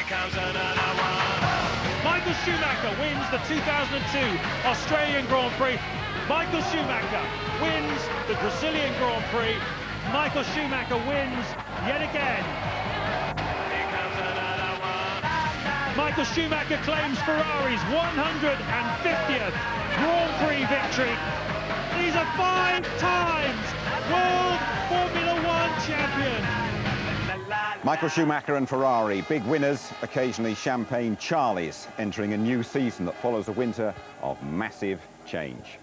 comes another one. Michael Schumacher wins the 2002 Australian Grand Prix. Michael Schumacher wins the Brazilian Grand Prix. Michael Schumacher wins yet again. Here comes another one. Michael Schumacher claims Ferrari's 150th Grand Prix victory. He's a 5 times World Formula One champion. Michael Schumacher and Ferrari, big winners, occasionally champagne Charlies, entering a new season that follows a winter of massive change.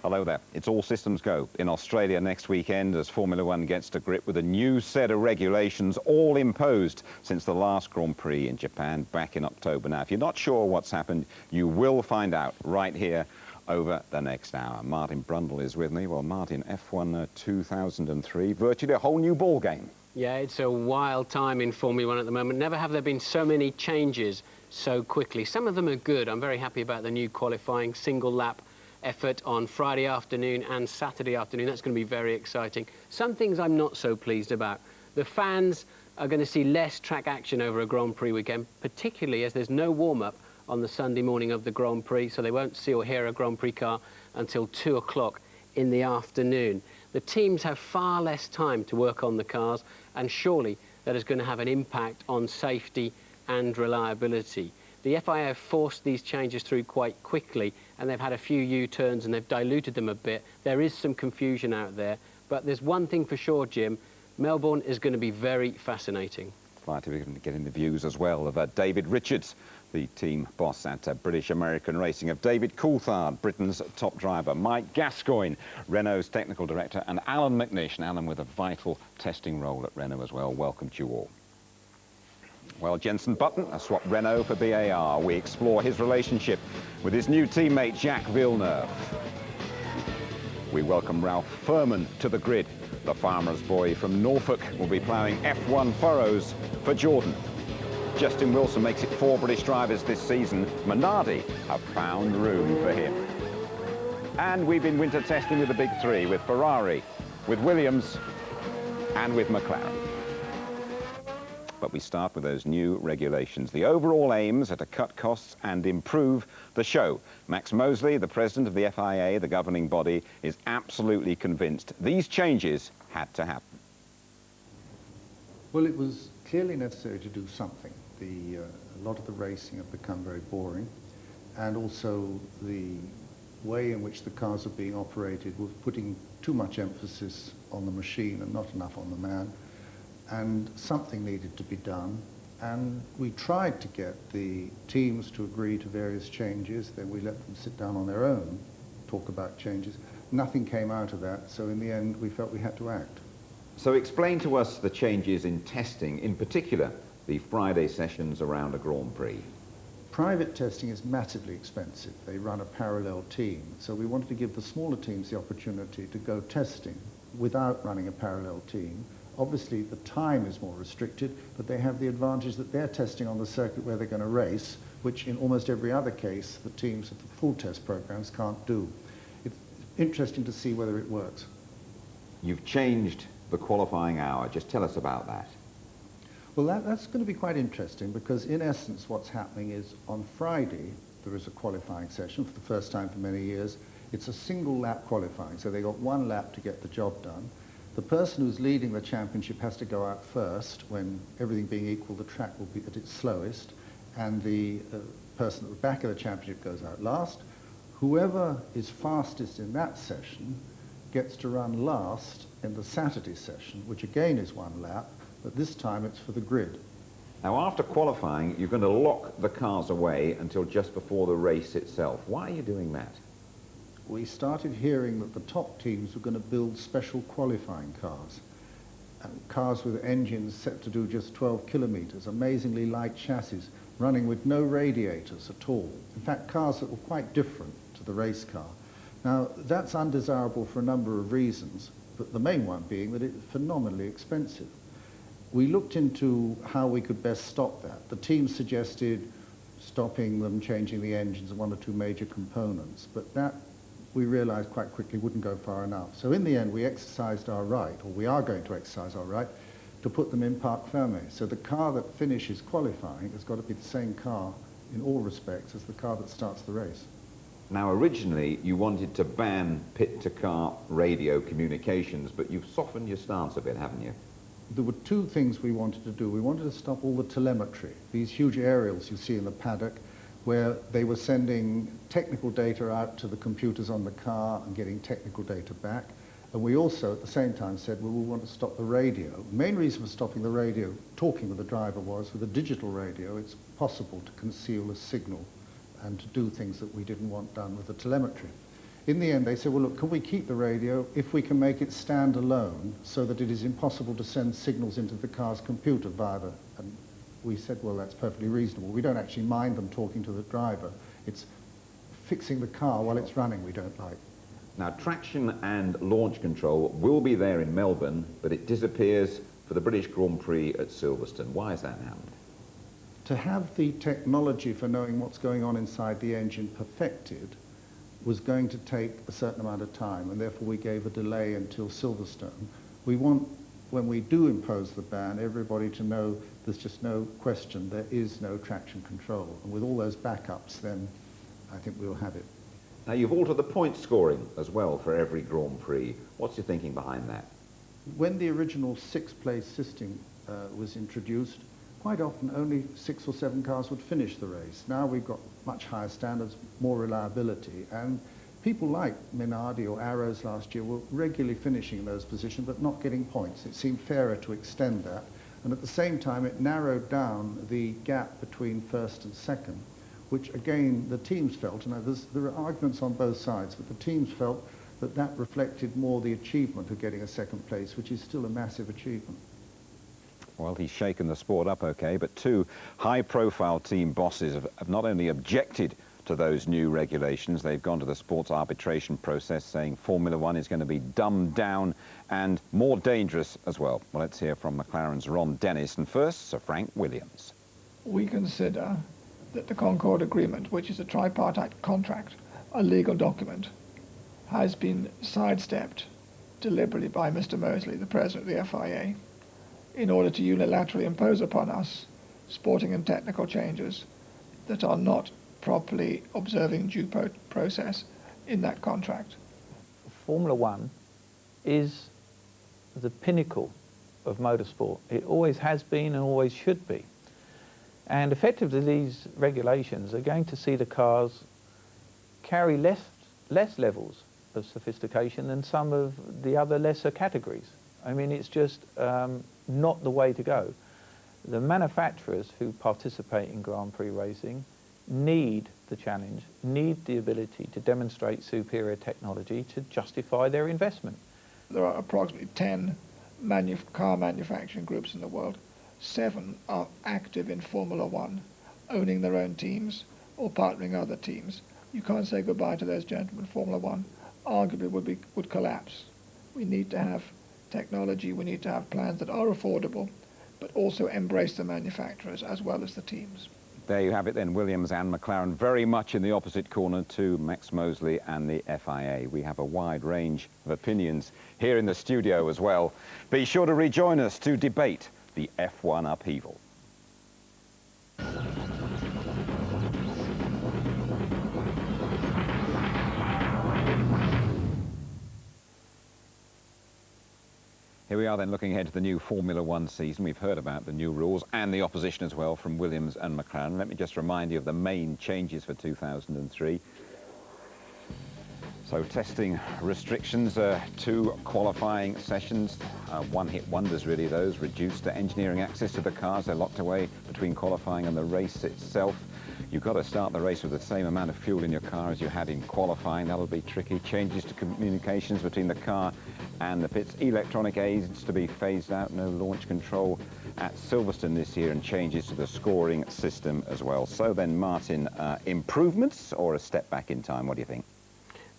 Hello there. It's all systems go in Australia next weekend as Formula One gets to grip with a new set of regulations, all imposed since the last Grand Prix in Japan back in October. Now, if you're not sure what's happened, you will find out right here over the next hour. Martin Brundle is with me. Well, Martin, F1 2003, virtually a whole new ball game. Yeah, it's a wild time in Formula One at the moment. Never have there been so many changes so quickly. Some of them are good. I'm very happy about the new qualifying single lap effort on Friday afternoon and Saturday afternoon. That's going to be very exciting. Some things I'm not so pleased about. The fans are going to see less track action over a Grand Prix weekend, particularly as there's no warm-up on the Sunday morning of the Grand Prix, so they won't see or hear a Grand Prix car until 2 o'clock in the afternoon. The teams have far less time to work on the cars, and surely that is going to have an impact on safety and reliability. The FIA have forced these changes through quite quickly, and they've had a few U-turns and they've diluted them a bit. There is some confusion out there, but there's one thing for sure, Jim. Melbourne is going to be very fascinating. Right, we're going to get in the views as well of David Richards, the team boss at British American Racing, of David Coulthard, Britain's top driver, Mike Gascoigne, Renault's technical director, and Alan McNish, and Alan with a vital testing role at Renault as well. Welcome to you all. Well, Jenson Button has swapped Renault for BAR. We explore his relationship with his new teammate, Jacques Villeneuve. We welcome Ralph Firman to the grid. The farmer's boy from Norfolk will be ploughing F1 furrows for Jordan. Justin Wilson makes it 4 British drivers this season. Minardi have found room for him. And we've been winter testing with the big 3, with Ferrari, with Williams, and with McLaren. But we start with those new regulations. The overall aims are to cut costs and improve the show. Max Mosley, the president of the FIA, the governing body, is absolutely convinced these changes had to happen. Well, it was clearly necessary to do something. A lot of the racing had become very boring, and also the way in which the cars are being operated was putting too much emphasis on the machine and not enough on the man. And something needed to be done, and we tried to get the teams to agree to various changes. Then we let them sit down on their own, talk about changes. Nothing came out of that, so in the end we felt we had to act. So explain to us the changes in testing, in particular the Friday sessions around a Grand Prix. Private testing is massively expensive. They run a parallel team, so we wanted to give the smaller teams the opportunity to go testing without running a parallel team. Obviously, the time is more restricted, but they have the advantage that they're testing on the circuit where they're going to race, which in almost every other case, the teams of the full test programs can't do. It's interesting to see whether it works. You've changed the qualifying hour. Just tell us about that. Well, that's going to be quite interesting, because in essence what's happening is on Friday there is a qualifying session for the first time for many years. It's a single lap qualifying, so they got 1 lap to get the job done. The person who's leading the championship has to go out first. When everything being equal, the track will be at its slowest, and the person at the back of the championship goes out last. Whoever is fastest in that session gets to run last in the Saturday session, which again is 1 lap, but this time it's for the grid. Now, after qualifying, you're going to lock the cars away until just before the race itself. Why are you doing that? We started hearing that the top teams were going to build special qualifying cars. Cars with engines set to do just 12 kilometers, amazingly light chassis, running with no radiators at all. In fact, cars that were quite different to the race car. Now, that's undesirable for a number of reasons, but the main one being that it's phenomenally expensive. We looked into how we could best stop that. The team suggested stopping them, changing the engines and 1 or 2 major components, but that we realized quite quickly wouldn't go far enough. So in the end, we exercised our right, or we are going to exercise our right, to put them in Parc Fermé. So the car that finishes qualifying has got to be the same car in all respects as the car that starts the race. Now, originally, you wanted to ban pit-to-car radio communications, but you've softened your stance a bit, haven't you? There were two things we wanted to do. We wanted to stop all the telemetry, these huge aerials you see in the paddock, where they were sending technical data out to the computers on the car and getting technical data back. And we also, at the same time, said, well, we want to stop the radio. The main reason for stopping the radio, talking with the driver, was with a digital radio, it's possible to conceal a signal and to do things that we didn't want done with the telemetry. In the end, they said, well, look, can we keep the radio if we can make it stand alone so that it is impossible to send signals into the car's computer via the... And we said, well, that's perfectly reasonable. We don't actually mind them talking to the driver. It's fixing the car while it's running we don't like. Now, traction and launch control will be there in Melbourne, but it disappears for the British Grand Prix at Silverstone. Why has that happened? To have the technology for knowing what's going on inside the engine perfected was going to take a certain amount of time, and therefore we gave a delay until Silverstone. We want, when we do impose the ban, everybody to know there's just no question, there is no traction control. And with all those backups, then I think we'll have it. Now, you've altered the point scoring as well for every Grand Prix. What's your thinking behind that? When the original six-place system was introduced, quite often only 6 or 7 cars would finish the race. Now we've got much higher standards, more reliability, and people like Minardi or Arrows last year were regularly finishing in those positions but not getting points. It seemed fairer to extend that, and at the same time it narrowed down the gap between first and second, which again the teams felt, and there are arguments on both sides, but the teams felt that that reflected more the achievement of getting a second place, which is still a massive achievement. Well, he's shaken the sport up okay, but two high-profile team bosses have not only objected to those new regulations, they've gone to the sports arbitration process saying Formula One is going to be dumbed down and more dangerous as well. Well, let's hear from McLaren's Ron Dennis, and first, Sir Frank Williams. We consider that the Concord Agreement, which is a tripartite contract, a legal document, has been sidestepped deliberately by Mr. Mosley, the president of the FIA, in order to unilaterally impose upon us sporting and technical changes that are not properly observing due process in that contract. Formula One is the pinnacle of motorsport. It always has been and always should be. And effectively these regulations are going to see the cars carry less levels of sophistication than some of the other lesser categories. I mean, it's just not the way to go. The manufacturers who participate in Grand Prix racing need the challenge, need the ability to demonstrate superior technology to justify their investment. There are approximately 10 car manufacturing groups in the world. 7 are active in Formula One, owning their own teams or partnering other teams. You can't say goodbye to those gentlemen. Formula One arguably would collapse. We need to have technology, we need to have plans that are affordable, but also embrace the manufacturers as well as the teams. There you have it then, Williams and McLaren very much in the opposite corner to Max Mosley and the FIA. We have a wide range of opinions here in the studio as well. Be sure to rejoin us to debate the F1 upheaval. Here we are then looking ahead to the new Formula One season. We've heard about the new rules and the opposition as well from Williams and McLaren. Let me just remind you of the main changes for 2003. So testing restrictions, 2 qualifying sessions, one-hit wonders really those, reduced engineering access to the cars, they're locked away between qualifying and the race itself. You've got to start the race with the same amount of fuel in your car as you had in qualifying. That'll be tricky. Changes to communications between the car and the pits. Electronic aids to be phased out. No launch control at Silverstone this year, and changes to the scoring system as well. So then, Martin, improvements or a step back in time? What do you think?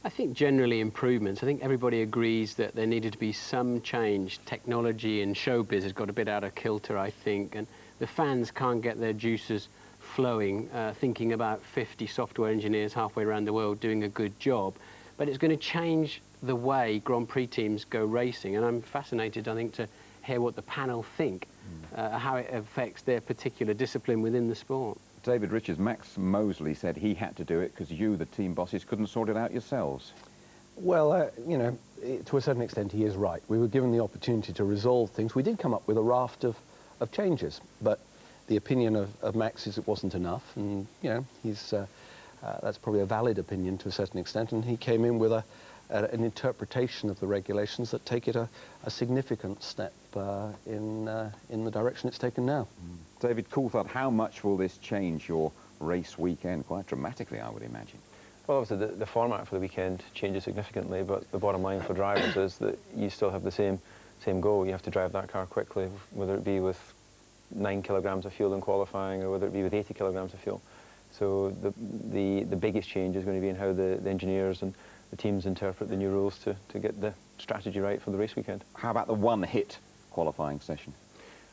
I think generally improvements. I think everybody agrees that there needed to be some change. Technology and showbiz has got a bit out of kilter, I think, and the fans can't get their juices flowing, thinking about 50 software engineers halfway around the world doing a good job. But it's going to change the way Grand Prix teams go racing, and I'm fascinated, I think, to hear what the panel think, how it affects their particular discipline within the sport. David Richards, Max Mosley said he had to do it because you, the team bosses, couldn't sort it out yourselves. Well, you know, to a certain extent he is right. We were given the opportunity to resolve things. We did come up with a raft of changes, but the opinion of Max is it wasn't enough, and, you know, that's probably a valid opinion to a certain extent, and he came in with an interpretation of the regulations that take it a significant step in the direction it's taken now. David Coulthard, how much will this change your race weekend? Quite dramatically, I would imagine. Well, obviously the format for the weekend changes significantly, but the bottom line for drivers is that you still have the same goal. You have to drive that car quickly, whether it be with 9 kilograms of fuel in qualifying or whether it be with 80 kilograms of fuel. So the biggest change is going to be in how the engineers and the teams interpret the new rules to get the strategy right for the race weekend. How about the one-hit qualifying session?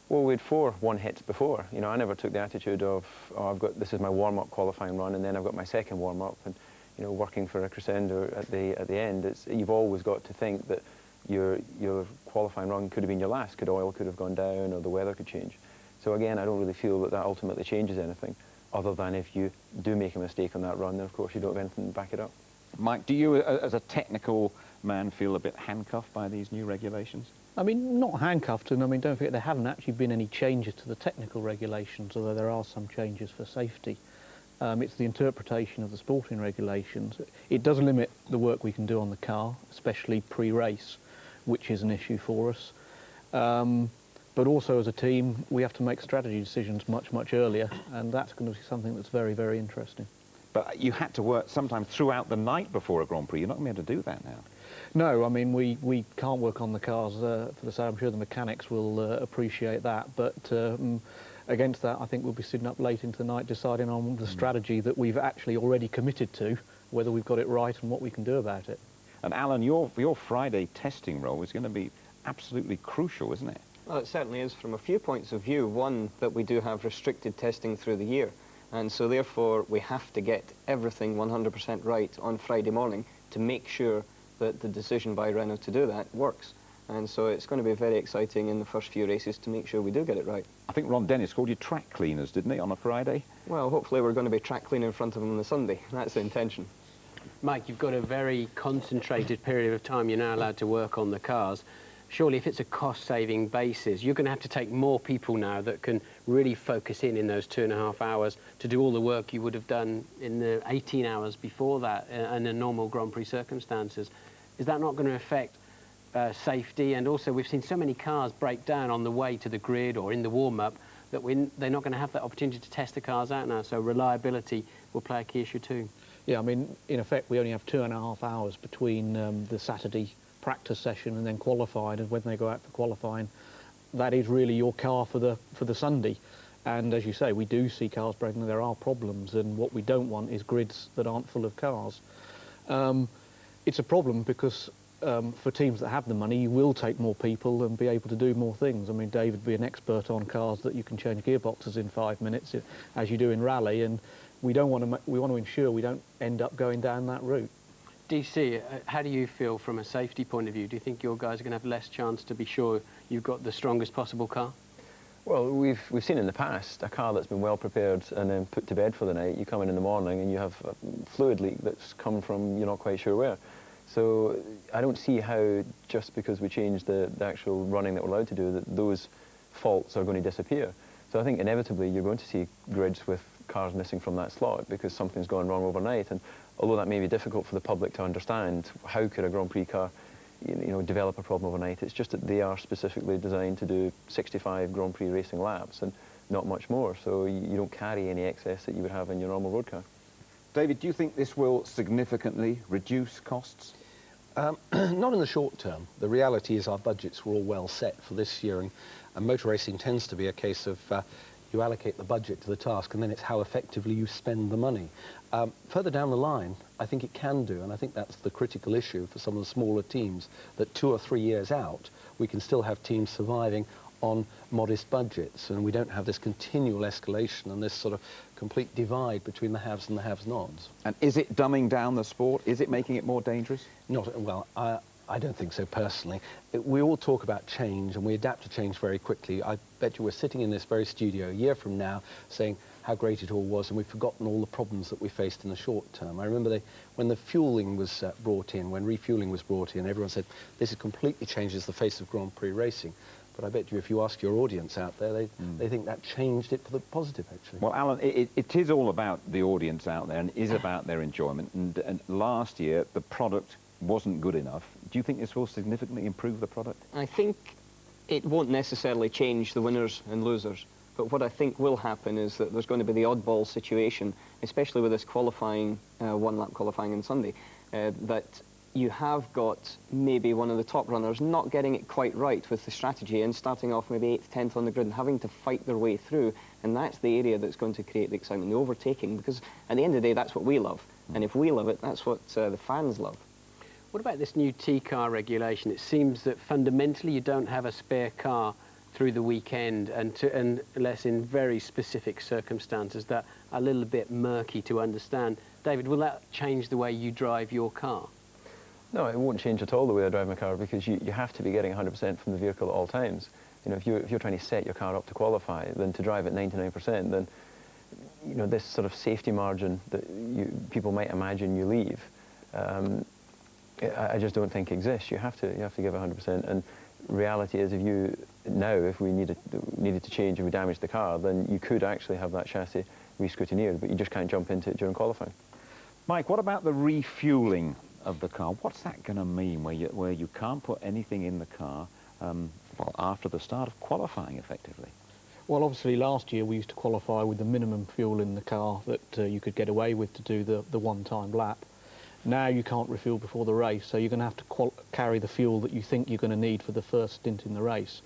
Well, we had 4 one-hits before. You know, I never took the attitude of, oh, this is my warm-up qualifying run, and then I've got my second warm-up, and, you know, working for a crescendo at the end. You've always got to think that your qualifying run could have been your last. Oil could have gone down, or the weather could change. So again, I don't really feel that ultimately changes anything, other than if you do make a mistake on that run, then of course you don't have anything to back it up. Mike, do you, as a technical man, feel a bit handcuffed by these new regulations? I mean, not handcuffed, and I mean, don't forget there haven't actually been any changes to the technical regulations, although there are some changes for safety. It's the interpretation of the sporting regulations. It does limit the work we can do on the car, especially pre-race, which is an issue for us. But also as a team, we have to make strategy decisions much, much earlier, and that's going to be something that's very, very interesting. But you had to work sometimes throughout the night before a Grand Prix. You're not going to be able to do that now. No, I mean, we can't work on the cars for the same. I'm sure the mechanics will appreciate that, but against that, I think we'll be sitting up late into the night deciding on the strategy that we've actually already committed to, whether we've got it right and what we can do about it. And Alan, your Friday testing role is going to be absolutely crucial, isn't it? Well, it certainly is from a few points of view. One, that we do have restricted testing through the year, and so therefore we have to get everything 100% right on Friday morning to make sure that the decision by Renault to do that works. And so it's going to be very exciting in the first few races to make sure we do get it right. I think Ron Dennis called you track cleaners, didn't he, on a Friday? Well, hopefully we're going to be track cleaning in front of them on the Sunday. That's the intention. Mike, you've got a very concentrated period of time you're now allowed to work on the cars. Surely if it's a cost-saving basis, you're going to have to take more people now that can really focus in those 2.5 hours to do all the work you would have done in the 18 hours before that in a normal Grand Prix circumstances. Is that not going to affect safety? And also we've seen so many cars break down on the way to the grid or in the warm-up that they're not going to have that opportunity to test the cars out now, so reliability will play a key issue too. Yeah, I mean, in effect, we only have 2.5 hours between the Saturday practice session and then qualifying, and when they go out for qualifying, that is really your car for the Sunday. And as you say, we do see cars breaking. There are problems, and what we don't want is grids that aren't full of cars. It's a problem because for teams that have the money, you will take more people and be able to do more things. I mean, David would be an expert on cars that you can change gearboxes in 5 minutes, as you do in rally, and we want to ensure we don't end up going down that route. DC, how do you feel from a safety point of view? Do you think your guys are going to have less chance to be sure you've got the strongest possible car? Well, we've seen in the past a car that's been well prepared and then put to bed for the night. You come in the morning and you have a fluid leak that's come from you're not quite sure where. So I don't see how, just because we changed the actual running that we're allowed to do, that those faults are going to disappear. So I think inevitably you're going to see grids with cars missing from that slot because something's gone wrong overnight. And although that may be difficult for the public to understand, how could a Grand Prix car develop a problem overnight? It's just that they are specifically designed to do 65 Grand Prix racing laps and not much more, so you don't carry any excess that you would have in your normal road car. David, do you think this will significantly reduce costs? Not in the short term. The reality is our budgets were all well set for this year, and motor racing tends to be a case of you allocate the budget to the task, and then it's how effectively you spend the money. Further down the line, I think it can do, and I think that's the critical issue for some of the smaller teams, that 2 or 3 years out, we can still have teams surviving on modest budgets, and we don't have this continual escalation and this sort of complete divide between the haves and the have-nots. And is it dumbing down the sport? Is it making it more dangerous? Not, well, I don't think so personally. We all talk about change and we adapt to change very quickly. I bet you we're sitting in this very studio a year from now saying how great it all was, and we've forgotten all the problems that we faced in the short term. I remember when the fueling was brought in, when refueling was brought in, everyone said this completely changes the face of Grand Prix racing. But I bet you if you ask your audience out there, they think that changed it for the positive, actually. Well, Alan, it is all about the audience out there and is about their enjoyment. And last year, the product wasn't good enough. Do you think this will significantly improve the product? I think it won't necessarily change the winners and losers. But what I think will happen is that there's going to be the oddball situation, especially with this qualifying, one-lap qualifying on Sunday, that you have got maybe one of the top runners not getting it quite right with the strategy and starting off maybe 8th, 10th on the grid and having to fight their way through. And that's the area that's going to create the excitement, the overtaking, because at the end of the day, that's what we love. And if we love it, that's what the fans love. What about this new T-car regulation? It seems that fundamentally you don't have a spare car through the weekend, unless in very specific circumstances that are a little bit murky to understand. David, will that change the way you drive your car? No, it won't change at all the way I drive my car, because you have to be getting 100% from the vehicle at all times. You know, if you're trying to set your car up to qualify, then to drive at 99%, then you know, this sort of safety margin that people might imagine you leave, I just don't think exists. You have to give 100%. And reality is, if we needed to change and we damaged the car, then you could actually have that chassis re-scrutineered, but you just can't jump into it during qualifying. Mike, what about the refueling of the car? What's that going to mean, where you can't put anything in the car well, after the start of qualifying, effectively? Well, obviously last year we used to qualify with the minimum fuel in the car that you could get away with to do the one-time lap. Now you can't refuel before the race, so you're going to have to carry the fuel that you think you're going to need for the first stint in the race.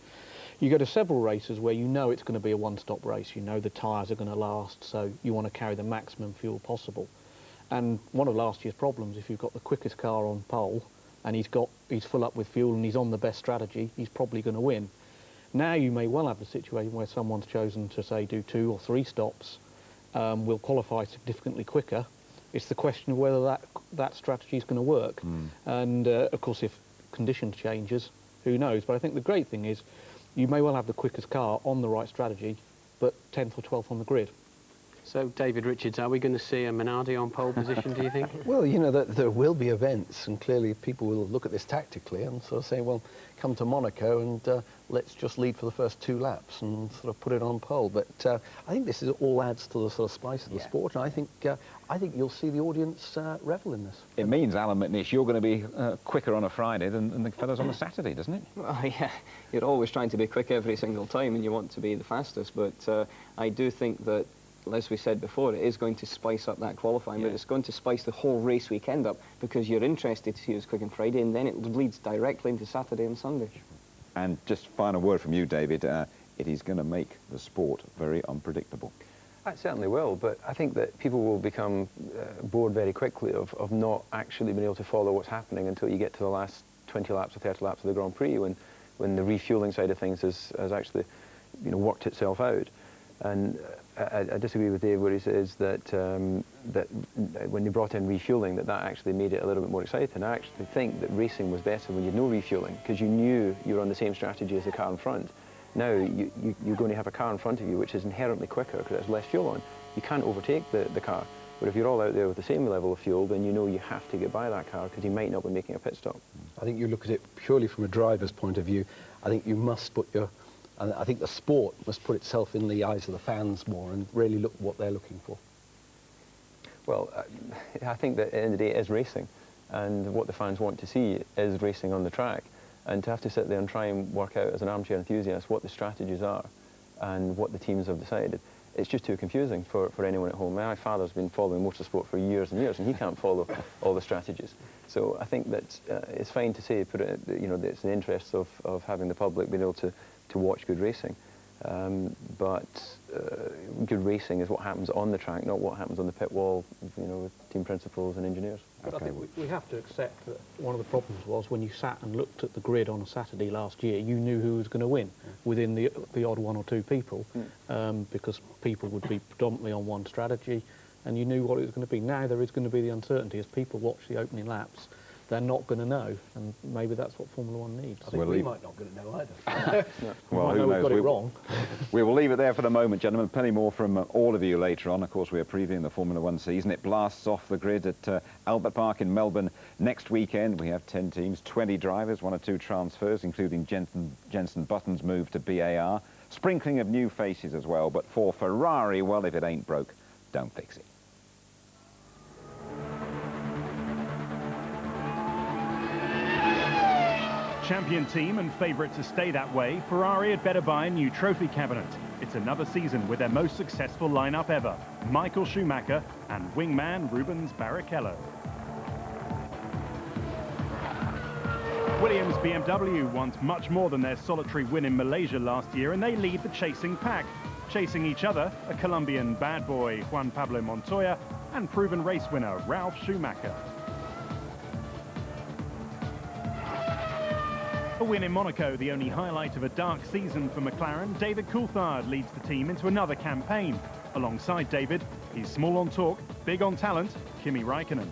You go to several races where you know it's going to be a one-stop race. You know the tyres are going to last, so you want to carry the maximum fuel possible. And one of last year's problems, if you've got the quickest car on pole and he's full up with fuel and he's on the best strategy, he's probably going to win. Now you may well have the situation where someone's chosen to, say, do 2 or 3 stops, will qualify significantly quicker. It's the question of whether that strategy is going to work. And of course, if condition changes, who knows? But I think the great thing is you may well have the quickest car on the right strategy, but 10th or 12th on the grid. So, David Richards, are we going to see a Minardi on pole position, do you think? Well, you know, there will be events, and clearly people will look at this tactically and sort of say, well, come to Monaco and let's just lead for the first 2 laps and sort of put it on pole. But I think this all adds to the sort of spice of the sport, and I think you'll see the audience revel in this. It means, Alan McNish, you're going to be quicker on a Friday than the fellas on a Saturday, doesn't it? Well, yeah, you're always trying to be quick every single time and you want to be the fastest, but I do think that, as we said before, it is going to spice up that qualifying, but it's going to spice the whole race weekend up, because you're interested to see who's quick on Friday, and then it leads directly into Saturday and Sunday. And just final word from you, David, it is going to make the sport very unpredictable. It certainly will, but I think that people will become bored very quickly of not actually being able to follow what's happening until you get to the last 20 laps or 30 laps of the Grand Prix, when the refueling side of things has actually, you know, worked itself out. And I disagree with Dave where he says that that when they brought in refueling, that actually made it a little bit more exciting. I actually think that racing was better when you had no refueling, because you knew you were on the same strategy as the car in front. Now you're going to have a car in front of you which is inherently quicker because there's less fuel on. You can't overtake the car. But if you're all out there with the same level of fuel, then you know you have to get by that car because you might not be making a pit stop. I think you look at it purely from a driver's point of view. I think you must put and I think the sport must put itself in the eyes of the fans more and really look what they're looking for. Well, I think that at the end of the day it is racing, and what the fans want to see is racing on the track. And to have to sit there and try and work out as an armchair enthusiast what the strategies are and what the teams have decided, it's just too confusing for anyone at home. My father's been following motorsport for years and years, and he can't follow all the strategies. So I think that it's fine to say, that it's in the interest of having the public being able to watch good racing. But good racing is what happens on the track, not what happens on the pit wall, with team principals and engineers. But I think we have to accept that one of the problems was when you sat and looked at the grid on a Saturday last year, you knew who was going to win within the odd 1 or 2 people, because people would be predominantly on one strategy, and you knew what it was going to be. Now there is going to be the uncertainty as people watch the opening laps. they're not going to know, and maybe that's what Formula One needs. I think we might not going to know either. Well, who we've knows? got it wrong. We will leave it there for the moment, gentlemen. Plenty more from all of you later on. Of course, we are previewing the Formula One season. It blasts off the grid at Albert Park in Melbourne next weekend. We have 10 teams, 20 drivers, 1 or 2 transfers, including Jenson Button's move to BAR. Sprinkling of new faces as well. But for Ferrari, well, if it ain't broke, don't fix it. Champion team and favourite to stay that way, Ferrari had better buy a new trophy cabinet. It's another season with their most successful lineup ever, Michael Schumacher and wingman Rubens Barrichello. Williams BMW want much more than their solitary win in Malaysia last year, and they lead the chasing pack. Chasing each other, a Colombian bad boy, Juan Pablo Montoya, and proven race winner, Ralf Schumacher. A win in Monaco, the only highlight of a dark season for McLaren, David Coulthard leads the team into another campaign. Alongside David, he's small on talk, big on talent, Kimi Raikkonen.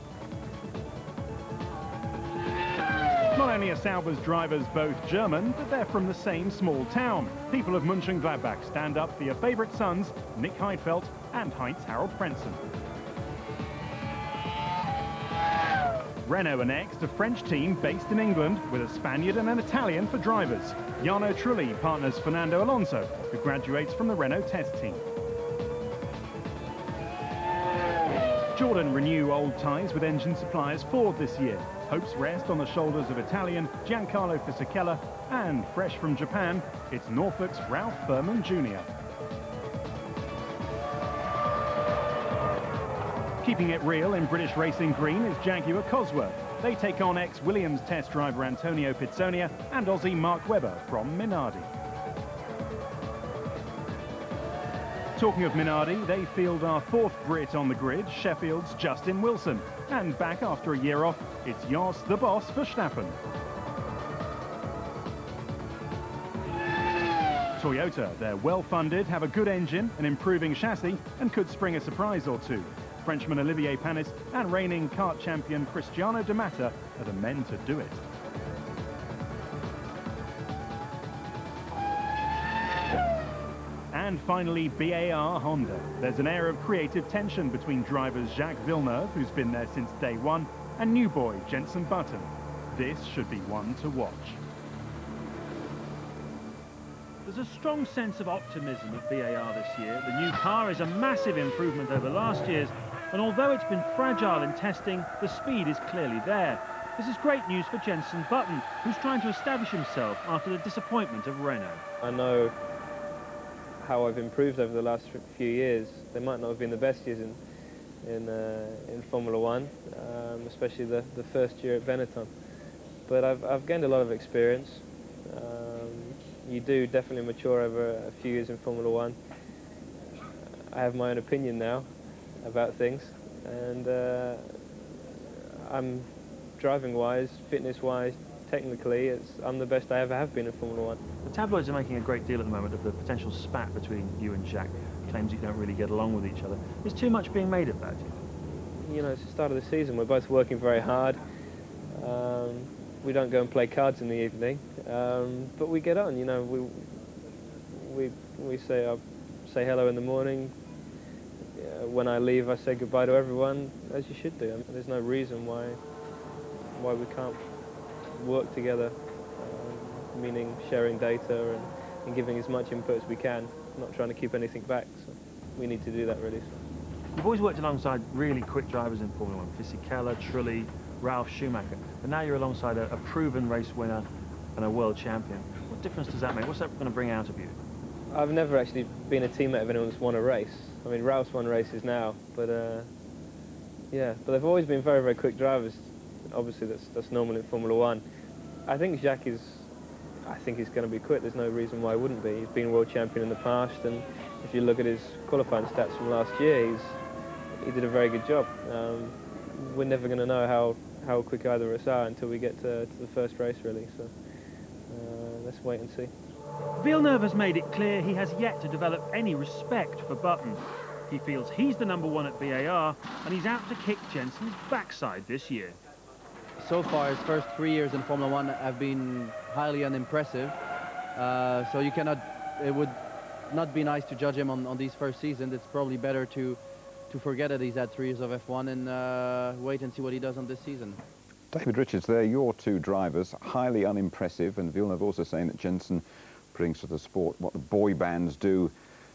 Not only are Sauber's drivers both German, but they're from the same small town. People of Mönchengladbach stand up for your favourite sons, Nick Heidfeld and Heinz-Harald Frentzen. Renault are next, a French team based in England with a Spaniard and an Italian for drivers. Jarno Trulli partners Fernando Alonso, who graduates from the Renault test team. Jordan renew old ties with engine suppliers Ford this year. Hopes rest on the shoulders of Italian Giancarlo Fisichella, and fresh from Japan, it's Norfolk's Ralph Firman Jr. Keeping it real in British racing green is Jaguar Cosworth. They take on ex-Williams test driver Antonio Pizzonia and Aussie Mark Webber from Minardi. Talking of Minardi, they field our 4th Brit on the grid, Sheffield's Justin Wilson. And back after a year off, it's Jos the Boss Verstappen. Toyota, they're well-funded, have a good engine, an improving chassis, and could spring a surprise or two. Frenchman Olivier Panis and reigning kart champion Cristiano De Mata are the men to do it. And finally, BAR Honda. There's an air of creative tension between drivers Jacques Villeneuve, who's been there since day one, and new boy Jenson Button. This should be one to watch. There's a strong sense of optimism at BAR this year. The new car is a massive improvement over last year's, and although it's been fragile in testing, the speed is clearly there. This is great news for Jenson Button, who's trying to establish himself after the disappointment of Renault. I know how I've improved over the last few years. They might not have been the best years in Formula One, especially the first year at Benetton. But I've gained a lot of experience. You do definitely mature over a few years in Formula One. I have my own opinion now about things, and I'm driving-wise, fitness-wise, technically, I'm the best I ever have been in Formula One. The tabloids are making a great deal at the moment of the potential spat between you and Jacques. Claims you don't really get along with each other. Is too much being made of that, do you think? You know, it's the start of the season. We're both working very hard. We don't go and play cards in the evening, but we get on. You know, we say hello in the morning. When I leave, I say goodbye to everyone, as you should do. I mean, there's no reason why we can't work together, meaning sharing data and giving as much input as we can, not trying to keep anything back. So we need to do that, really. You've always worked alongside really quick drivers in Formula One, Fisichella, Trulli, Ralf Schumacher, but now you're alongside a proven race winner and a world champion. What difference does that make? What's that going to bring out of you? I've never actually been a teammate of anyone that's won a race. I mean, Ralph's won races now, but yeah, but they've always been very, very quick drivers. Obviously, that's normal in Formula One. I think Jacques he's going to be quick. There's no reason why he wouldn't be. He's been world champion in the past, and if you look at his qualifying stats from last year, he did a very good job. We're never going to know how quick either of us are until we get to the first race, really. So let's wait and see. Villeneuve has made it clear he has yet to develop any respect for Button. He feels he's the #1 at BAR, and he's out to kick Jenson's backside this year. so far his first 3 years in Formula 1 have been highly unimpressive. So you cannot, it would not be nice to judge him on these first seasons. It's probably better to forget that he's had 3 years of F1 and wait and see what he does on this season. David Richards, they're your two drivers, highly unimpressive, and Villeneuve also saying that Jensen brings to the sport what the boy bands do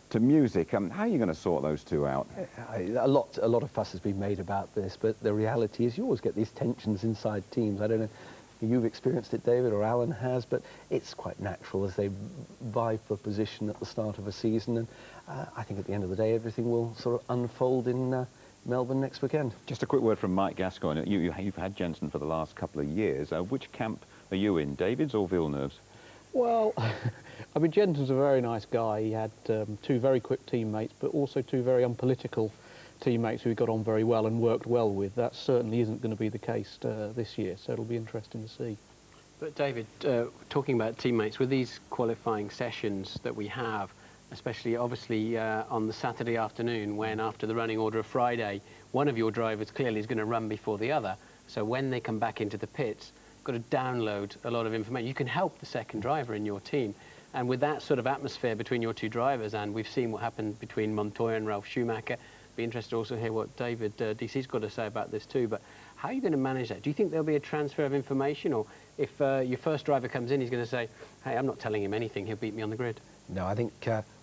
to music. How are you going to sort those two out? A lot of fuss has been made about this, but the reality is you always get these tensions inside teams. I don't know if you've experienced it, David, or Alan has, but it's quite natural as they vie for position at the start of a season, and I think at the end of the day everything will sort of unfold in Melbourne next weekend. Just a quick word from Mike Gascoigne. You've had Jensen for the last couple of years. Which camp are you in, David's or Villeneuve's? Well, I mean, Jensen's a very nice guy. He had 2 very quick teammates, but also 2 very unpolitical teammates who he got on very well and worked well with. That certainly isn't going to be the case this year, so it'll be interesting to see. But David, talking about teammates, with these qualifying sessions that we have, especially obviously on the Saturday afternoon, when after the running order of Friday, one of your drivers clearly is going to run before the other. So when they come back into the pits, got to download a lot of information. You can help the second driver in your team. And with that sort of atmosphere between your 2 drivers, and we've seen what happened between Montoya and Ralf Schumacher, be interested to also hear what David DC's got to say about this too. But how are you going to manage that? Do you think there'll be a transfer of information, or if your first driver comes in, he's going to say, hey, I'm not telling him anything, he'll beat me on the grid? No, I think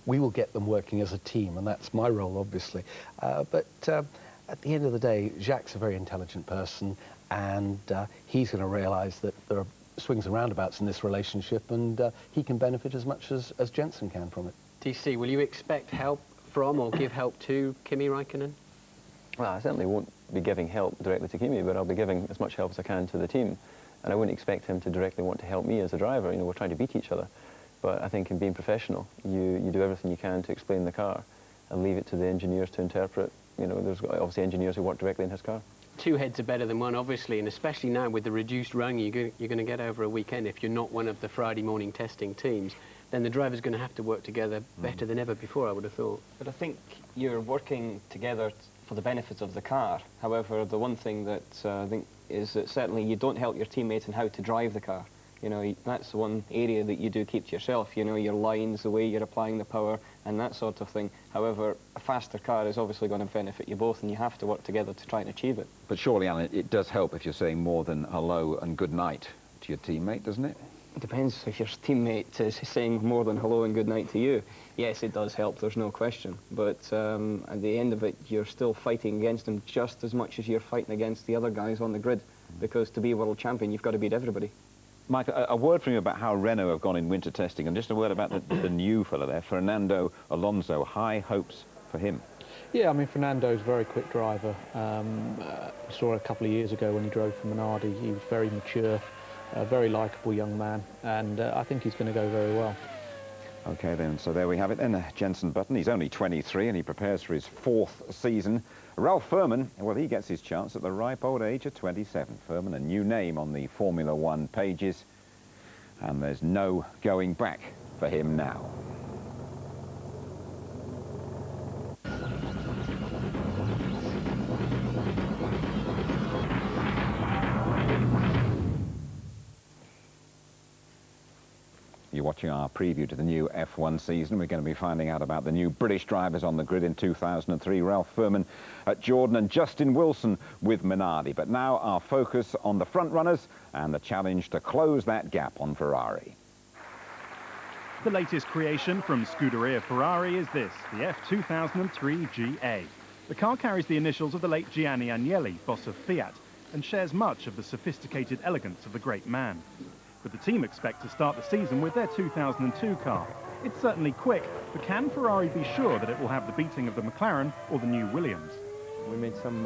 we will get them working as a team, and that's my role, obviously. But at the end of the day, Jacques a very intelligent person, and he's going to realise that there are swings and roundabouts in this relationship, and he can benefit as much as Jensen can from it. DC, will you expect help from or give help to Kimi Räikkönen? Well, I certainly won't be giving help directly to Kimi, but I'll be giving as much help as I can to the team. And I wouldn't expect him to directly want to help me as a driver. You know, we're trying to beat each other. But I think in being professional, you do everything you can to explain the car and leave it to the engineers to interpret. You know, there's obviously engineers who work directly in his car. 2 heads are better than one, obviously, and especially now with the reduced run you're going to get over a weekend. If you're not one of the Friday morning testing teams, then the driver's going to have to work together better than ever before, I would have thought. But I think you're working together for the benefits of the car. However, the one thing that I think is that certainly you don't help your teammates in how to drive the car. You know, that's one area that you do keep to yourself, you know, your lines, the way you're applying the power and that sort of thing. However, a faster car is obviously going to benefit you both, and you have to work together to try and achieve it. But surely, Alan, it does help if you're saying more than hello and good night to your teammate, doesn't it? It depends if your teammate is saying more than hello and good night to you. Yes, it does help, there's no question. But at the end of it, you're still fighting against them just as much as you're fighting against the other guys on the grid. Because to be world champion, you've got to beat everybody. Mike, a word from you about how Renault have gone in winter testing, and just a word about the new fella there, Fernando Alonso. High hopes for him. Yeah, I mean, Fernando's a very quick driver. We saw a couple of years ago when he drove for Minardi. He was very mature, a very likeable young man, and I think he's going to go very well. OK, then, so there we have it then. Jensen Button, he's only 23 and he prepares for his 4th season. Ralf Firman, well, he gets his chance at the ripe old age of 27. Firman, a new name on the Formula 1 pages, and there's no going back for him now. You're watching our preview to the new F1 season. We're going to be finding out about the new British drivers on the grid in 2003. Ralf Firman at Jordan and Justin Wilson with Minardi. But now our focus on the front runners and the challenge to close that gap on Ferrari. The latest creation from Scuderia Ferrari is this, the F2003 GA. The car carries the initials of the late Gianni Agnelli, boss of Fiat, and shares much of the sophisticated elegance of the great man. But the team expect to start the season with their 2002 car. It's certainly quick, but can Ferrari be sure that it will have the beating of the McLaren or the new Williams? We made some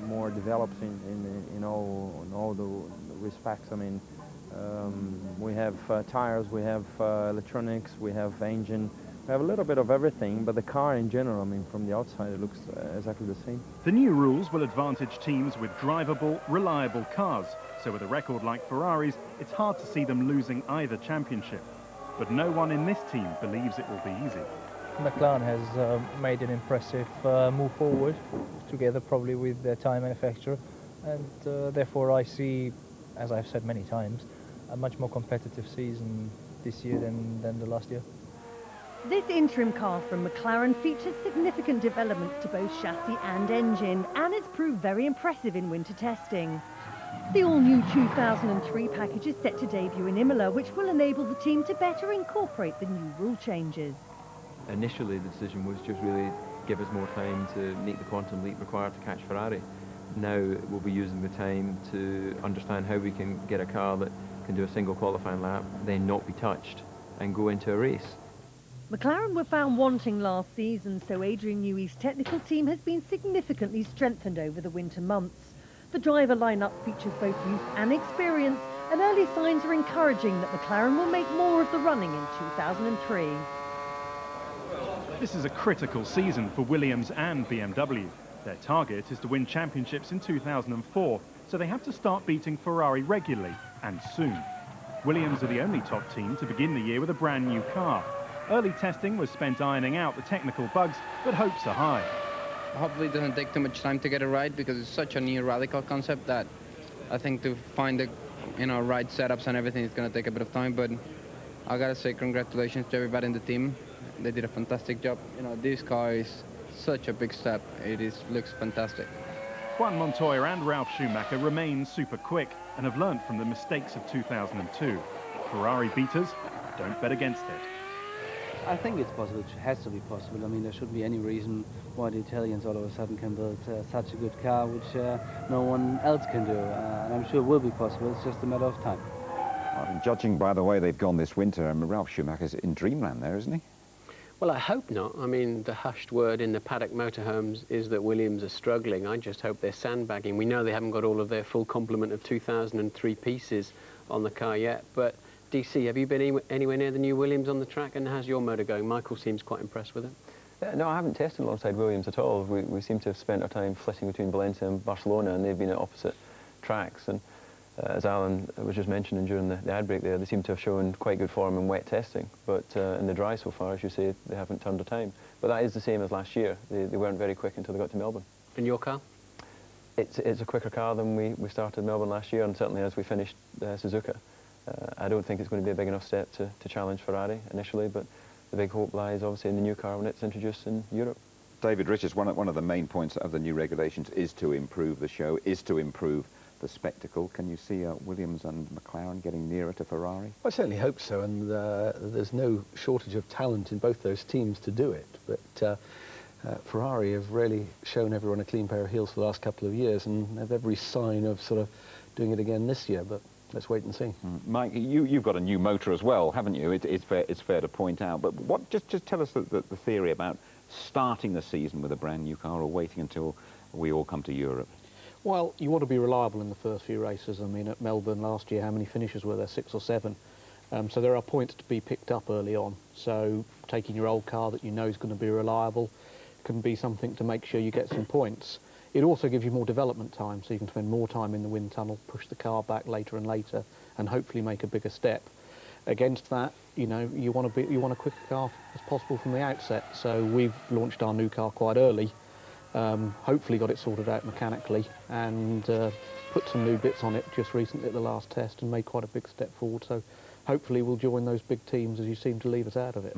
more develops in all the respects. I mean, we have tires, we have electronics, we have engine. We have a little bit of everything, but the car in general, I mean, from the outside, it looks exactly the same. The new rules will advantage teams with drivable, reliable cars. So with a record like Ferrari's, it's hard to see them losing either championship. But no one in this team believes it will be easy. McLaren has made an impressive move forward, together probably with their tyre manufacturer. and therefore I see, as I've said many times, a much more competitive season this year than the last year. This interim car from McLaren features significant developments to both chassis and engine, and it's proved very impressive in winter testing. The all-new 2003 package is set to debut in Imola, which will enable the team to better incorporate the new rule changes. Initially, the decision was just really give us more time to make the quantum leap required to catch Ferrari. Now we'll be using the time to understand how we can get a car that can do a single qualifying lap, then not be touched, and go into a race. McLaren were found wanting last season, so Adrian Newey's technical team has been significantly strengthened over the winter months. The driver lineup features both youth and experience, and early signs are encouraging that McLaren will make more of the running in 2003. This is a critical season for Williams and BMW. Their target is to win championships in 2004, so they have to start beating Ferrari regularly and soon. Williams are the only top team to begin the year with a brand new car. Early testing was spent ironing out the technical bugs, but hopes are high. Hopefully it doesn't take too much time to get it right, because it's such a new radical concept that I think to find the right setups and everything is going to take a bit of time. But I gotta say congratulations to everybody in the team. They did a fantastic job. This car is such a big step. Looks fantastic. Juan Montoya and Ralf Schumacher remain super quick and have learnt from the mistakes of 2002. Ferrari beaters, don't bet against it. I think it's possible. It has to be possible. I mean, there shouldn't be any reason why the Italians all of a sudden can build such a good car, which no one else can do. And I'm sure it will be possible. It's just a matter of time. Well, judging by the way they've gone this winter, Ralf Schumacher's in dreamland there, isn't he? Well, I hope not. I mean, the hushed word in the paddock motorhomes is that Williams are struggling. I just hope they're sandbagging. We know they haven't got all of their full complement of 2003 pieces on the car yet, but DC, have you been anywhere near the new Williams on the track, and how's your motor going? Michael seems quite impressed with it. No, I haven't tested alongside Williams at all. We seem to have spent our time flitting between Valencia and Barcelona, and they've been at opposite tracks. And as Alan was just mentioning during the ad break there, they seem to have shown quite good form in wet testing, but in the dry so far, as you say, they haven't turned a time. But that is the same as last year. They weren't very quick until they got to Melbourne. And your car? It's a quicker car than we started Melbourne last year, and certainly as we finished Suzuka. I don't think it's going to be a big enough step to challenge Ferrari initially, but the big hope lies obviously in the new car when it's introduced in Europe. David Richards, one of the main points of the new regulations is to improve the show, is to improve the spectacle. Can you see Williams and McLaren getting nearer to Ferrari? I certainly hope so, and there's no shortage of talent in both those teams to do it. But Ferrari have really shown everyone a clean pair of heels for the last couple of years and have every sign of sort of doing it again this year. But let's wait and see. Mike, you've got a new motor as well, haven't you? It's fair to point out. But just tell us the theory about starting the season with a brand new car or waiting until we all come to Europe. Well, you want to be reliable in the first few races. I mean, at Melbourne last year, how many finishes were there? 6 or 7. So there are points to be picked up early on. So taking your old car that you know is going to be reliable can be something to make sure you get some points. It also gives you more development time, so you can spend more time in the wind tunnel, push the car back later and later, and hopefully make a bigger step. Against that, you want a quicker car as possible from the outset. So we've launched our new car quite early. Hopefully got it sorted out mechanically and put some new bits on it just recently at the last test and made quite a big step forward. So hopefully we'll join those big teams as you seem to leave us out of it.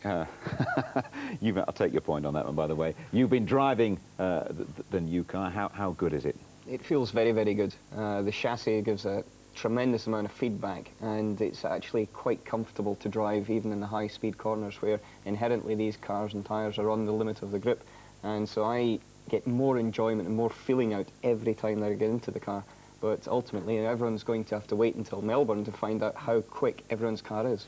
I'll take your point on that one, by the way. You've been driving the new car. How good is it? It feels very, very good. The chassis gives a tremendous amount of feedback, and it's actually quite comfortable to drive even in the high-speed corners where inherently these cars and tyres are on the limit of the grip. And so I get more enjoyment and more feeling out every time that I get into the car. But ultimately, everyone's going to have to wait until Melbourne to find out how quick everyone's car is.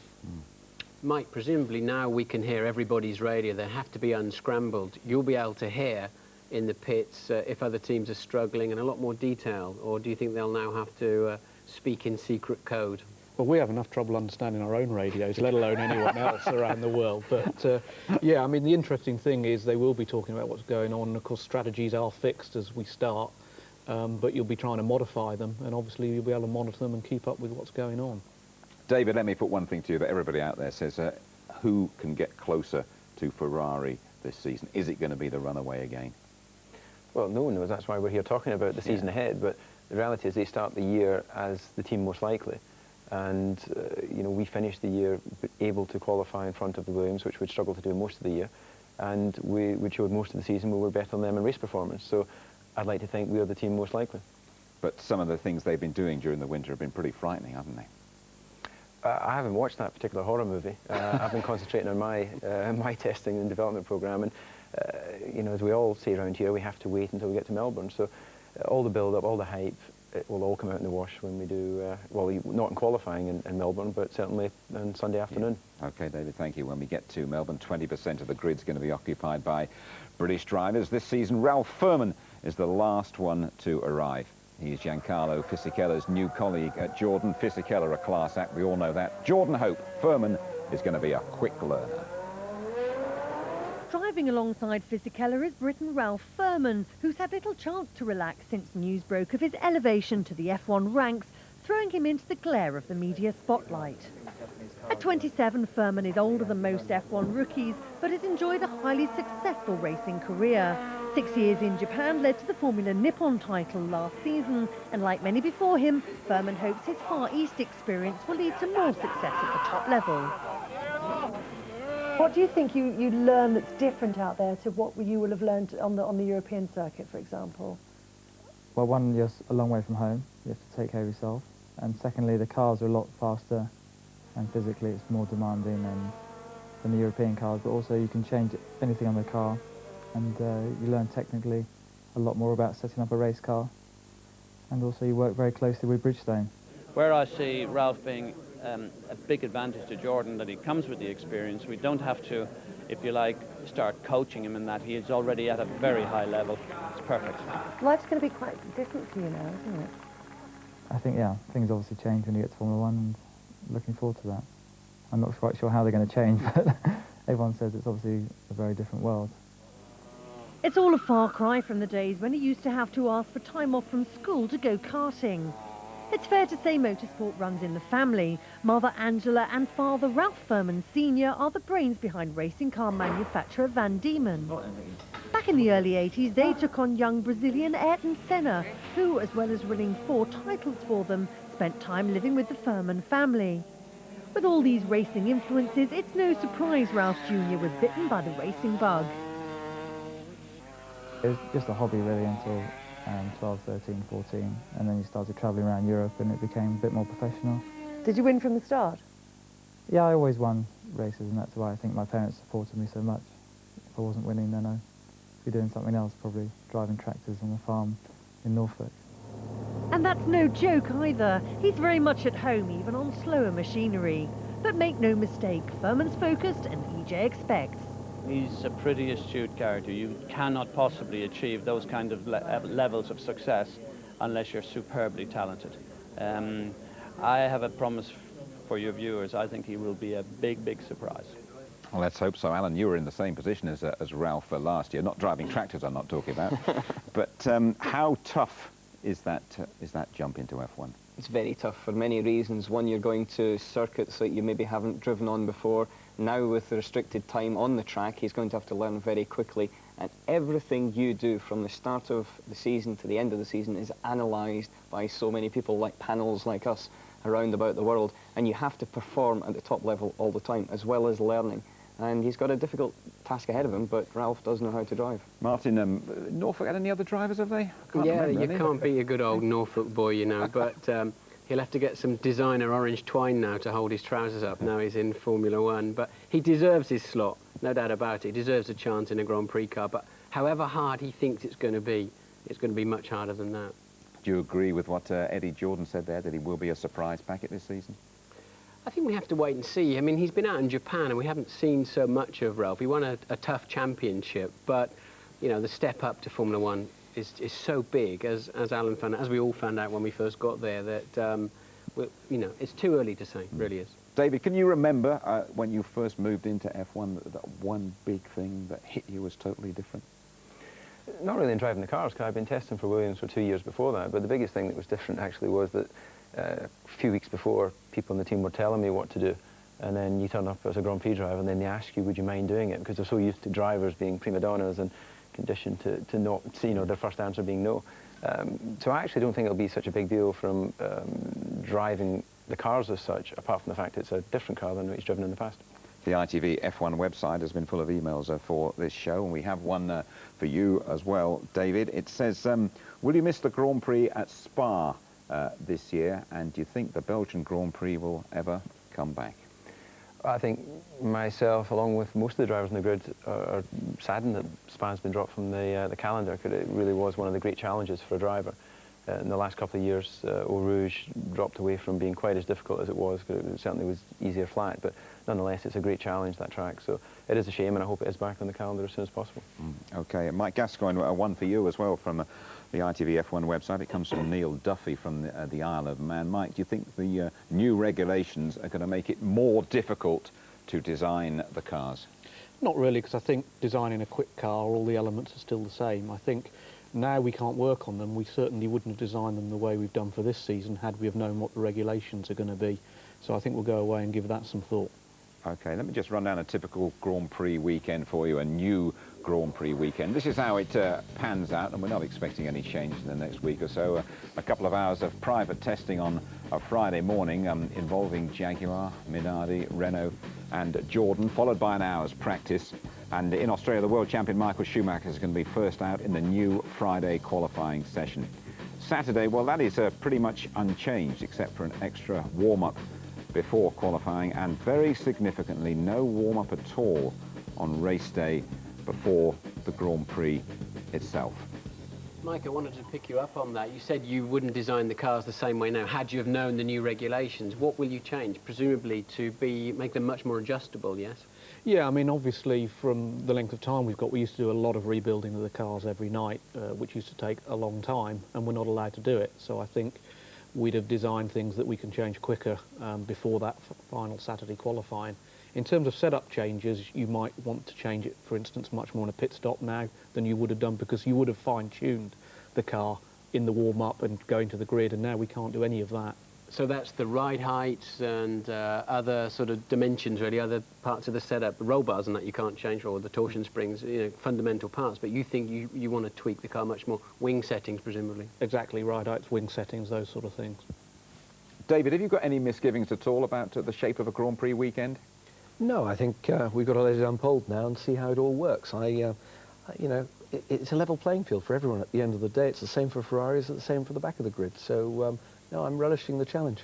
Mike, presumably now we can hear everybody's radio. They have to be unscrambled. You'll be able to hear in the pits if other teams are struggling and a lot more detail, or do you think they'll now have to speak in secret code? Well, we have enough trouble understanding our own radios, let alone anyone else around the world. But, yeah, I mean, the interesting thing is they will be talking about what's going on. Of course, strategies are fixed as we start, but you'll be trying to modify them, and obviously you'll be able to monitor them and keep up with what's going on. David, let me put one thing to you that everybody out there says, who can get closer to Ferrari this season? Is it going to be the runaway again? Well, no one knows. That's why we're here talking about the season ahead. But the reality is they start the year as the team most likely. And, you know, we finished the year able to qualify in front of the Williams, which we'd struggled to do most of the year. And we showed most of the season we were better than them in race performance. So I'd like to think we are the team most likely. But some of the things they've been doing during the winter have been pretty frightening, haven't they? I haven't watched that particular horror movie. I've been concentrating on my testing and development programme. And, you know, as we all say around here, we have to wait until we get to Melbourne. So all the build-up, all the hype, it will all come out in the wash when we do, well, not in qualifying in Melbourne, but certainly on Sunday afternoon. Yeah. OK, David, thank you. When we get to Melbourne, 20% of the grid's going to be occupied by British drivers. This season, Ralph Firman is the last one to arrive. He's Giancarlo Fisichella's new colleague at Jordan. Fisichella, a class act, we all know that. Jordan hope Firman is going to be a quick learner. Driving alongside Fisichella is Briton Ralph Firman, who's had little chance to relax since news broke of his elevation to the F1 ranks, throwing him into the glare of the media spotlight. At 27, Firman is older than most F1 rookies, but has enjoyed a highly successful racing career. 6 years in Japan led to the Formula Nippon title last season, and like many before him, Firman hopes his Far East experience will lead to more success at the top level. What do you think you learn that's different out there to what you will have learned on the European circuit, for example? Well, one, you're a long way from home. You have to take care of yourself. And secondly, the cars are a lot faster, and physically it's more demanding than the European cars. But also you can change anything on the car, and you learn technically a lot more about setting up a race car. And also you work very closely with Bridgestone. Where I see Ralph being a big advantage to Jordan, that he comes with the experience. We don't have to, if you like, start coaching him in that. He is already at a very high level. It's perfect. Life's going to be quite different for you now, isn't it? I think, yeah, things obviously change when you get to Formula 1, and looking forward to that. I'm not quite sure how they're going to change, but everyone says it's obviously a very different world. It's all a far cry from the days when he used to have to ask for time off from school to go karting. It's fair to say motorsport runs in the family. Mother Angela and father Ralph Firman Sr. are the brains behind racing car manufacturer Van Diemen. Back in the early 80s, they took on young Brazilian Ayrton Senna, who, as well as winning 4 titles for them, spent time living with the Firman family. With all these racing influences, it's no surprise Ralph Jr. was bitten by the racing bug. It was just a hobby really until 12, 13, 14, and then you started travelling around Europe and it became a bit more professional. Did you win from the start? Yeah, I always won races, and that's why I think my parents supported me so much. If I wasn't winning, then I'd be doing something else, probably driving tractors on a farm in Norfolk. And that's no joke either. He's very much at home, even on slower machinery. But make no mistake, Firman's focused and EJ expects. He's a pretty astute character. You cannot possibly achieve those kind of levels of success unless you're superbly talented. I have a promise for your viewers. I think he will be a big, big surprise. Well, let's hope so. Alan, you were in the same position as Ralph last year. Not driving tractors, I'm not talking about. But how tough is that jump into F1? It's very tough for many reasons. One, you're going to circuits that you maybe haven't driven on before. Now with the restricted time on the track, he's going to have to learn very quickly. And everything you do from the start of the season to the end of the season is analysed by so many people, like panels like us around about the world. And you have to perform at the top level all the time, as well as learning. And he's got a difficult task ahead of him, but Ralph does know how to drive. Martin, Norfolk had any other drivers, have they? Yeah, you can't beat a good old Norfolk boy, you know, but he'll have to get some designer orange twine now to hold his trousers up. Now he's in Formula 1, but he deserves his slot, no doubt about it. He deserves a chance in a Grand Prix car, but however hard he thinks it's going to be much harder than that. Do you agree with what Eddie Jordan said there, that he will be a surprise packet this season? I think we have to wait and see. I mean, he's been out in Japan and we haven't seen so much of Ralph. He won a tough championship, but, you know, the step up to Formula 1 is so big, as Alan found out, as we all found out when we first got there, that, you know, it's too early to say, it really is. David, can you remember when you first moved into F1, that one big thing that hit you was totally different? Not really in driving the cars, because I've been testing for Williams for 2 years before that, but the biggest thing that was different actually was that a few weeks before, people in the team were telling me what to do, and then you turn up as a Grand Prix driver and then they ask you, would you mind doing it, because they're so used to drivers being prima donnas and conditioned to not, you know, their first answer being no. So I actually don't think it'll be such a big deal from driving the cars as such, apart from the fact it's a different car than it's driven in the past. The ITV F1 website has been full of emails for this show, and we have one for you as well, David. It says, will you miss the Grand Prix at Spa this year, and do you think the Belgian Grand Prix will ever come back? I think myself, along with most of the drivers on the grid, are saddened that Spa's been dropped from the calendar, because it really was one of the great challenges for a driver. In the last couple of years, Eau Rouge dropped away from being quite as difficult as it was, because it certainly was easier flat, but nonetheless it's a great challenge, that track, so it is a shame, and I hope it is back on the calendar as soon as possible. OK, and Mike Gascoigne, one for you as well from the ITV F1 website. It comes from Neil Duffy from the Isle of Man. Mike, do you think the new regulations are going to make it more difficult to design the cars? Not really, because I think designing a quick car, all the elements are still the same. I think now we can't work on them. We certainly wouldn't have designed them the way we've done for this season had we have known what the regulations are going to be. So I think we'll go away and give that some thought. OK, let me just run down a typical Grand Prix weekend for you, a new Grand Prix weekend. This is how it pans out, and we're not expecting any change in the next week or so. A couple of hours of private testing on a Friday morning involving Jaguar, Minardi, Renault and Jordan, followed by an hour's practice. And in Australia, the world champion Michael Schumacher is going to be first out in the new Friday qualifying session. Saturday, well, that is pretty much unchanged, except for an extra warm-up before qualifying, and very significantly, no warm-up at all on race day before the Grand Prix itself. Mike, I wanted to pick you up on that. You said you wouldn't design the cars the same way now. Had you have known the new regulations, what will you change? Presumably to make them much more adjustable, yes? Yeah, I mean, obviously, from the length of time we've got, we used to do a lot of rebuilding of the cars every night, which used to take a long time, and we're not allowed to do it. So I think we'd have designed things that we can change quicker before that final Saturday qualifying. In terms of setup changes, you might want to change it, for instance, much more in a pit stop now than you would have done, because you would have fine-tuned the car in the warm-up and going to the grid, and now we can't do any of that. So that's the ride heights and other sort of dimensions, really, other parts of the setup, roll bars and that you can't change, or the torsion springs, you know, fundamental parts, but you think you want to tweak the car much more. Wing settings, presumably. Exactly, ride heights, wing settings, those sort of things. David, have you got any misgivings at all about the shape of a Grand Prix weekend? No, I think we've got to let it unfold now and see how it all works. You know, it's a level playing field for everyone at the end of the day. It's the same for Ferraris, it's the same for the back of the grid. So, no, I'm relishing the challenge.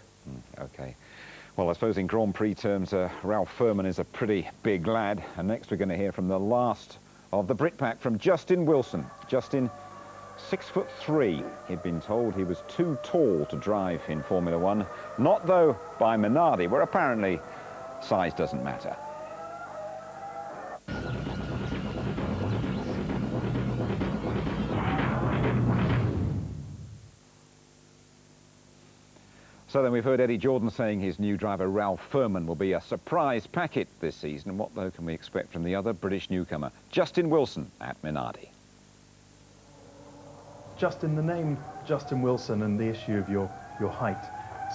OK. Well, I suppose in Grand Prix terms, Ralph Firman is a pretty big lad. And next we're going to hear from the last of the Brit Pack, from Justin Wilson. Justin, 6'3". He'd been told he was too tall to drive in Formula One. Not, though, by Minardi, where apparently size doesn't matter. So then we've heard Eddie Jordan saying his new driver Ralph Firman will be a surprise packet this season. What, though, can we expect from the other British newcomer, Justin Wilson at Minardi? Justin, the name Justin Wilson and the issue of your height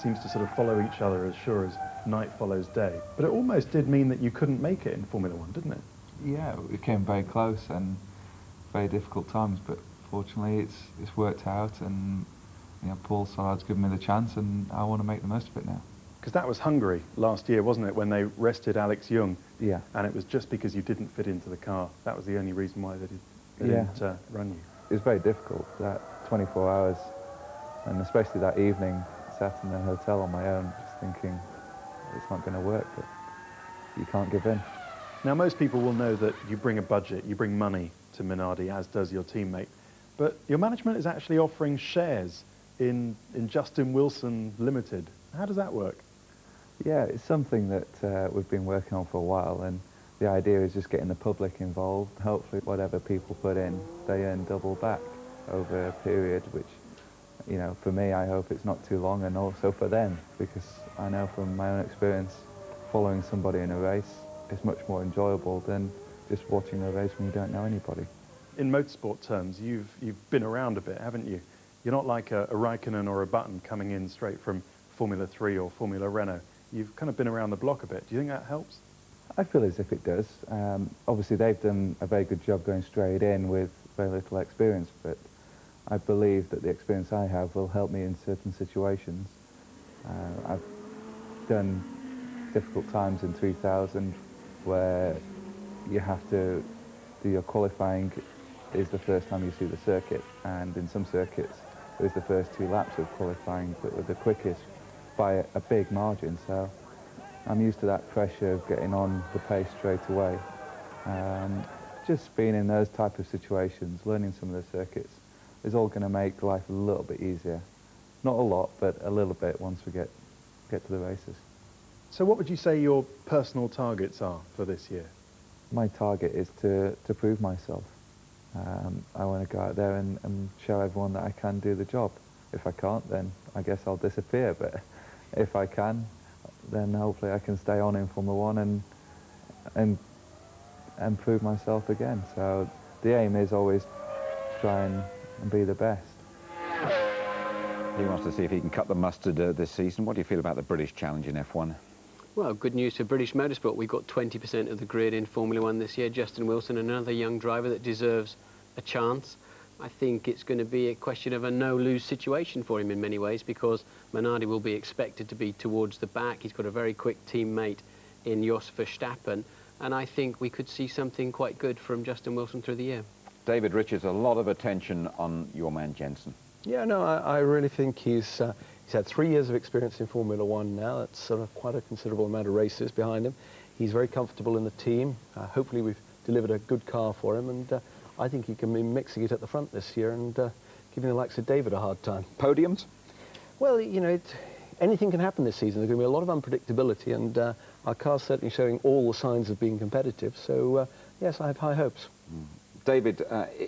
seems to sort of follow each other as sure as night follows day. But it almost did mean that you couldn't make it in Formula One, didn't it? Yeah, it came very close and very difficult times, but fortunately it's worked out, and you know, Paul Sollard's given me the chance, and I want to make the most of it now. Because that was Hungary last year, wasn't it, when they rested Alex Young? Yeah. And it was just because you didn't fit into the car. That was the only reason why they didn't run you. It was very difficult, that 24 hours, and especially that evening, sat in the hotel on my own, just thinking, it's not going to work, but you can't give in. Now, most people will know that you bring a budget, you bring money to Minardi, as does your teammate, but your management is actually offering shares in Justin Wilson Limited. How does that work? Yeah, it's something that we've been working on for a while, and the idea is just getting the public involved. Hopefully whatever people put in, they earn double back over a period, which, you know, for me, I hope it's not too long, and also for them, because I know from my own experience, following somebody in a race is much more enjoyable than just watching a race when you don't know anybody. In motorsport terms, you've been around a bit, haven't you? You're not like a Raikkonen or a Button coming in straight from Formula 3 or Formula Renault. You've kind of been around the block a bit. Do you think that helps? I feel as if it does. Obviously, they've done a very good job going straight in with very little experience, but I believe that the experience I have will help me in certain situations. I've done difficult times in 3000 where you have to do your qualifying is the first time you see the circuit, and in some circuits it was the first 2 laps of qualifying that were the quickest by a big margin, so I'm used to that pressure of getting on the pace straight away. Just being in those type of situations, learning some of the circuits, is all going to make life a little bit easier. Not a lot, but a little bit once we get to the races. So what would you say your personal targets are for this year? My target is to prove myself. I want to go out there and show everyone that I can do the job. If I can't, then I guess I'll disappear, but if I can, then hopefully I can stay on in Formula 1 and prove myself again. So the aim is always try and be the best. He wants to see if he can cut the mustard this season. What do you feel about the British Challenge in F1? Well, good news for British Motorsport. We've got 20% of the grid in Formula 1 this year. Justin Wilson, another young driver that deserves a chance. I think it's going to be a question of a no-lose situation for him in many ways, because Minardi will be expected to be towards the back. He's got a very quick teammate in Jos Verstappen, and I think we could see something quite good from Justin Wilson through the year. David Richards, a lot of attention on your man Jensen. Yeah, no, I really think he's had 3 years of experience in Formula 1 now. That's sort of quite a considerable amount of races behind him. He's very comfortable in the team. Hopefully we've delivered a good car for him, and I think he can be mixing it at the front this year and giving the likes of David a hard time. Podiums? Well, you know, anything can happen this season. There's going to be a lot of unpredictability, and our car's certainly showing all the signs of being competitive. So, yes, I have high hopes. David,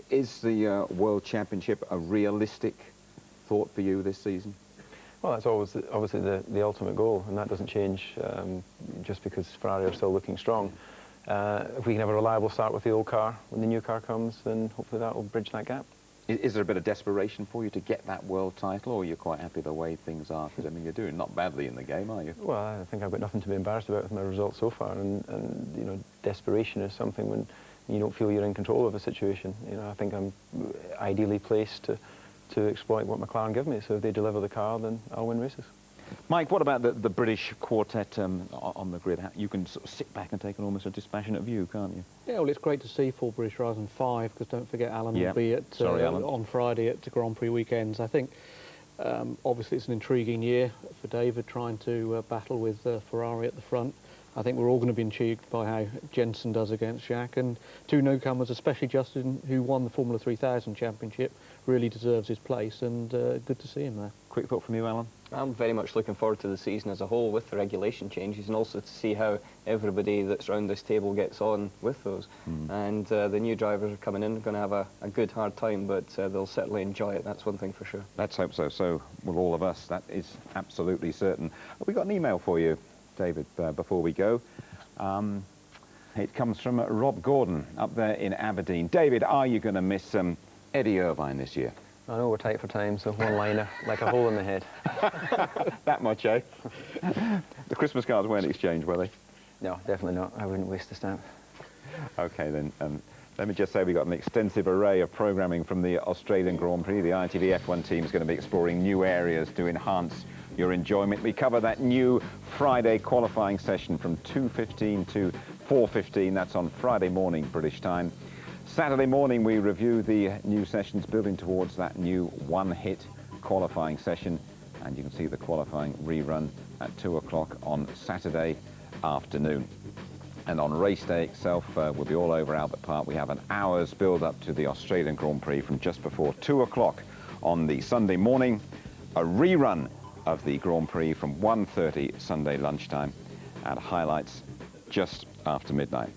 is the World Championship a realistic thought for you this season? Well, that's always obviously the ultimate goal, and that doesn't change just because Ferrari are still looking strong. If we can have a reliable start with the old car, when the new car comes, then hopefully that will bridge that gap. Is there a bit of desperation for you to get that world title, or are you quite happy the way things are? Because, I mean, you're doing not badly in the game, are you? Well, I think I've got nothing to be embarrassed about with my results so far, and you know, desperation is something when you don't feel you're in control of a situation. You know, I think I'm ideally placed to exploit what McLaren give me, so if they deliver the car, then I'll win races. Mike, what about the British quartet on the grid? You can sort of sit back and take almost a dispassionate view, can't you? Yeah, well, it's great to see 4 British rather than 5, because don't forget Alan will be at on Friday at the Grand Prix weekends. I think obviously it's an intriguing year for David, trying to battle with Ferrari at the front. I think we're all going to be intrigued by how Jensen does against Jacques, and 2 newcomers, especially Justin, who won the Formula 3000 Championship, really deserves his place, and good to see him there. Quick thought from you, Alan? I'm very much looking forward to the season as a whole with the regulation changes, and also to see how everybody that's around this table gets on with those. And the new drivers are coming in, going to have a good hard time, but they'll certainly enjoy it, that's one thing for sure. Let's hope so. So will all of us. That is absolutely certain. We got an email for you, David, before we go. It comes from Rob Gordon up there in Aberdeen. David, are you going to miss Eddie Irvine this year? I know we're tight for time, so one-liner, like a hole in the head. That much, eh? The Christmas cards weren't exchanged, were they? No, definitely not. I wouldn't waste a stamp. OK, then. Let me just say we've got an extensive array of programming from the Australian Grand Prix. The ITV F1 team is going to be exploring new areas to enhance your enjoyment. We cover that new Friday qualifying session from 2:15 to 4:15. That's on Friday morning, British time. Saturday morning, we review the new sessions building towards that new one-hit qualifying session. And you can see the qualifying rerun at 2 o'clock on Saturday afternoon. And on race day itself, we'll be all over Albert Park. We have an hour's build-up to the Australian Grand Prix from just before 2 o'clock on the Sunday morning. A rerun of the Grand Prix from 1:30 Sunday lunchtime, and highlights just after midnight.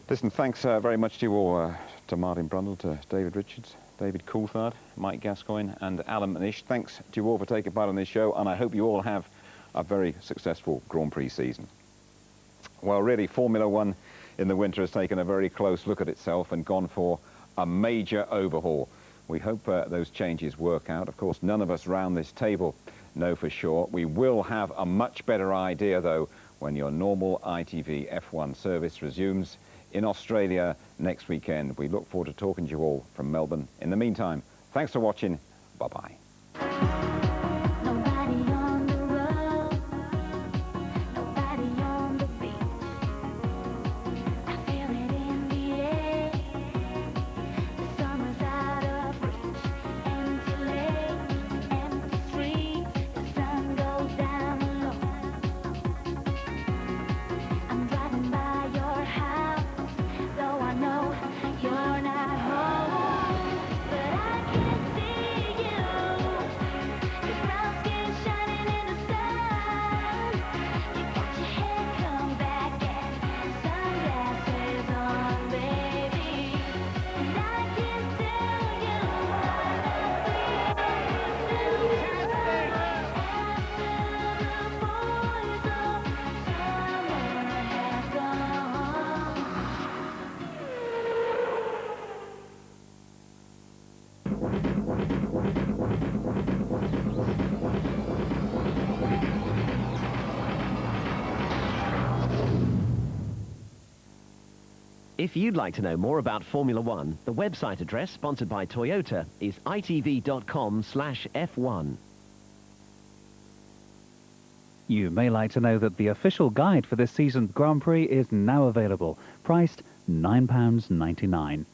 Listen, thanks very much to you all, to Martin Brundle, to David Richards, David Coulthard, Mike Gascoigne and Alan McNish. Thanks to you all for taking part in this show, and I hope you all have a very successful Grand Prix season. Well, really, Formula 1 in the winter has taken a very close look at itself and gone for a major overhaul. We hope those changes work out. Of course, none of us round this table know for sure. We will have a much better idea, though, when your normal ITV F1 service resumes in Australia next weekend. We look forward to talking to you all from Melbourne. In the meantime, thanks for watching. Bye-bye. If you'd like to know more about Formula One, the website address sponsored by Toyota is itv.com/F1. You may like to know that the official guide for this season's Grand Prix is now available, priced £9.99.